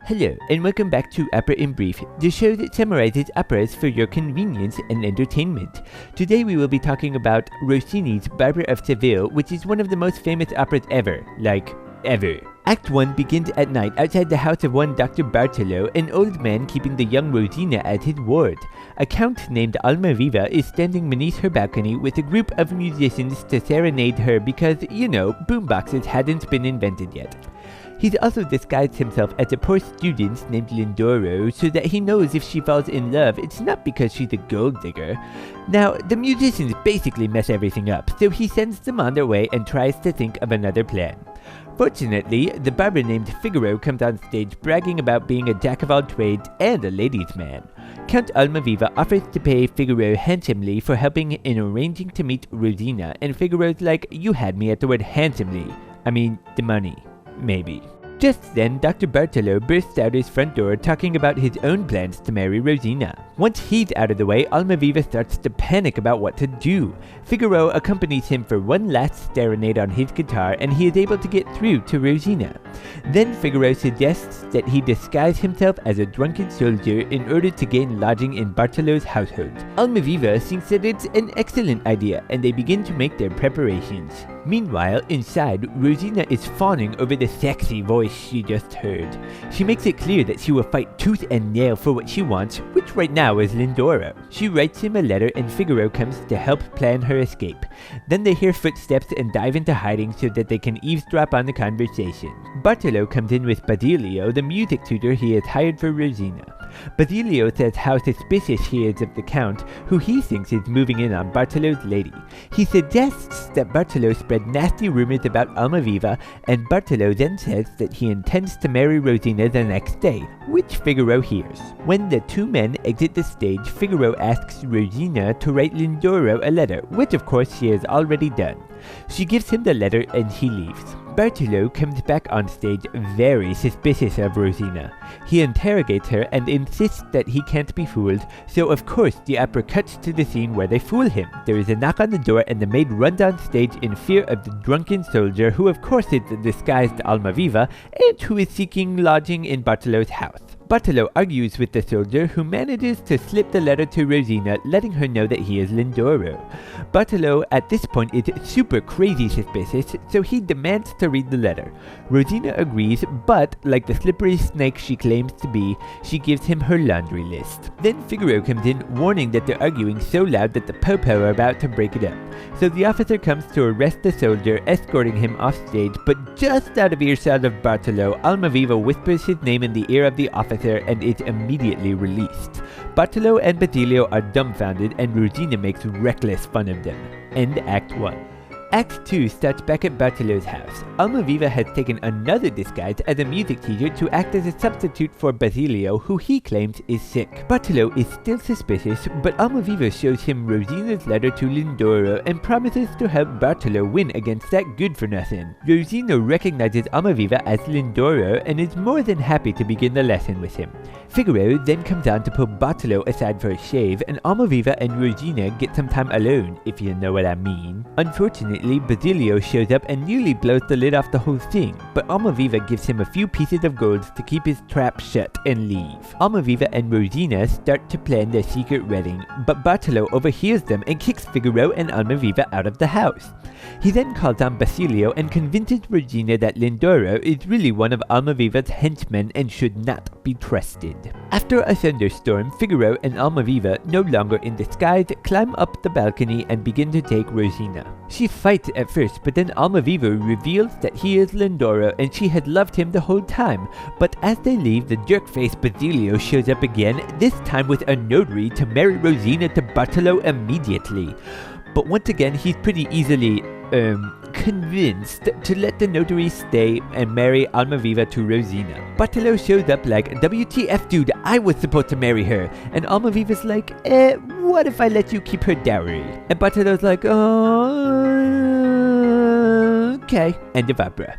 Hello, and welcome back to Opera in Brief, the show that summarizes operas for your convenience and entertainment. Today we will be talking about Rossini's Barber of Seville, which is one of the most famous operas ever. Like, ever. Act 1 begins at night outside the house of one Dr. Bartolo, an old man keeping the young Rosina as his ward. A count named Almaviva is standing beneath her balcony with a group of musicians to serenade her because, boomboxes hadn't been invented yet. He's also disguised himself as a poor student named Lindoro so that he knows if she falls in love, it's not because she's a gold digger. Now, the musicians basically mess everything up, so he sends them on their way and tries to think of another plan. Fortunately, the barber named Figaro comes on stage bragging about being a jack-of-all-trades and a ladies' man. Count Almaviva offers to pay Figaro handsomely for helping in arranging to meet Rosina, and Figaro's like, "You had me at the word handsomely. I mean, the money. Maybe." Just then, Dr. Bartolo bursts out his front door talking about his own plans to marry Rosina. Once he's out of the way, Almaviva starts to panic about what to do. Figaro accompanies him for one last serenade on his guitar, and he is able to get through to Rosina. Then Figaro suggests that he disguise himself as a drunken soldier in order to gain lodging in Bartolo's household. Almaviva thinks that it's an excellent idea, and they begin to make their preparations. Meanwhile, inside, Rosina is fawning over the sexy voice she just heard. She makes it clear that she will fight tooth and nail for what she wants, which right now is Lindoro. She writes him a letter and Figaro comes to help plan her escape. Then they hear footsteps and dive into hiding so that they can eavesdrop on the conversation. Bartolo comes in with Basilio, the music tutor he has hired for Rosina. Basilio says how suspicious he is of the Count, who he thinks is moving in on Bartolo's lady. He suggests that Bartolo spread nasty rumors about Almaviva, and Bartolo then says that he intends to marry Rosina the next day, which Figaro hears. When the two men exit the stage, Figaro asks Rosina to write Lindoro a letter, which of course she has already done. She gives him the letter and he leaves. Bartolo comes back on stage very suspicious of Rosina. He interrogates her and insists that he can't be fooled, so of course the opera cuts to the scene where they fool him. There is a knock on the door and the maid runs on stage in fear of the drunken soldier, who of course is the disguised Almaviva and who is seeking lodging in Bartolo's house. Bartolo argues with the soldier, who manages to slip the letter to Rosina, letting her know that he is Lindoro. Bartolo at this point is super crazy suspicious, so he demands to read the letter. Rosina agrees, but like the slippery snake she claims to be, she gives him her laundry list. Then Figaro comes in, warning that they're arguing so loud that the popo are about to break it up. So the officer comes to arrest the soldier, escorting him off stage, but just out of earshot of Bartolo, Almaviva whispers his name in the ear of the officer and is immediately released. Bartolo and Basilio are dumbfounded and Rosina makes reckless fun of them. End Act 1. Act 2 starts back at Bartolo's house. Almaviva has taken another disguise as a music teacher to act as a substitute for Basilio, who he claims is sick. Bartolo is still suspicious, but Almaviva shows him Rosina's letter to Lindoro and promises to help Bartolo win against that good-for-nothing. Rosina recognizes Almaviva as Lindoro and is more than happy to begin the lesson with him. Figaro then comes on to pull Bartolo aside for a shave, and Almaviva and Rosina get some time alone, if you know what I mean. Unfortunately, Basilio shows up and nearly blows the lid off the whole thing, but Almaviva gives him a few pieces of gold to keep his trap shut and leave. Almaviva and Rosina start to plan their secret wedding, but Bartolo overhears them and kicks Figaro and Almaviva out of the house. He then calls on Basilio and convinces Rosina that Lindoro is really one of Almaviva's henchmen and should not be trusted. After a thunderstorm, Figaro and Almaviva, no longer in disguise, climb up the balcony and begin to take Rosina. She fights at first, but then Almaviva reveals that he is Lindoro and she had loved him the whole time. But as they leave, the jerk-faced Basilio shows up again, this time with a notary to marry Rosina to Bartolo immediately. But once again, he's pretty easily convinced to let the notary stay and marry Almaviva to Rosina. Bartolo shows up like, "WTF dude, I was supposed to marry her." And Almaviva's like, what if I let you keep her dowry? And Bartolo's like, oh, okay. End of opera.